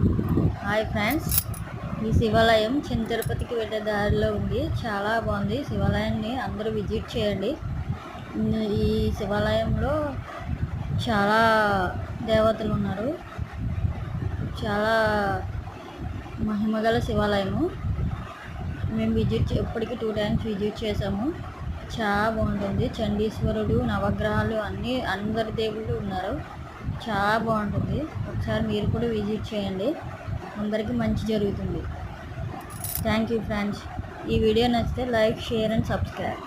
Hi friends, ఈ శివాలయం చిన్న తిరుపతికి వెళ్ళే దారిలో ఉంది. చాలా బాగుంది. శివాలయాన్ని అందరూ విజిట్ చేయండి. ఈ శివాలయంలో చాలా దేవతలు ఉన్నారు. చాలా మహిమగల శివాలయము. మేము ఇప్పటికి 2 టైమ్స్ విజిట్ చేసాము. చాలా బాగుంటుంది. చండీశ్వరుడు, నవగ్రహాలు అందరి దేవుళ్ళు ఉన్నారు. చాలా బాగుంటుంది. ఒకసారి మీరు కూడా విజిట్ చేయండి. అందరికీ మంచి జరుగుతుంది. Thank you friends. ఈ వీడియో నచ్చితే లైక్, షేర్ అండ్ సబ్స్క్రైబ్.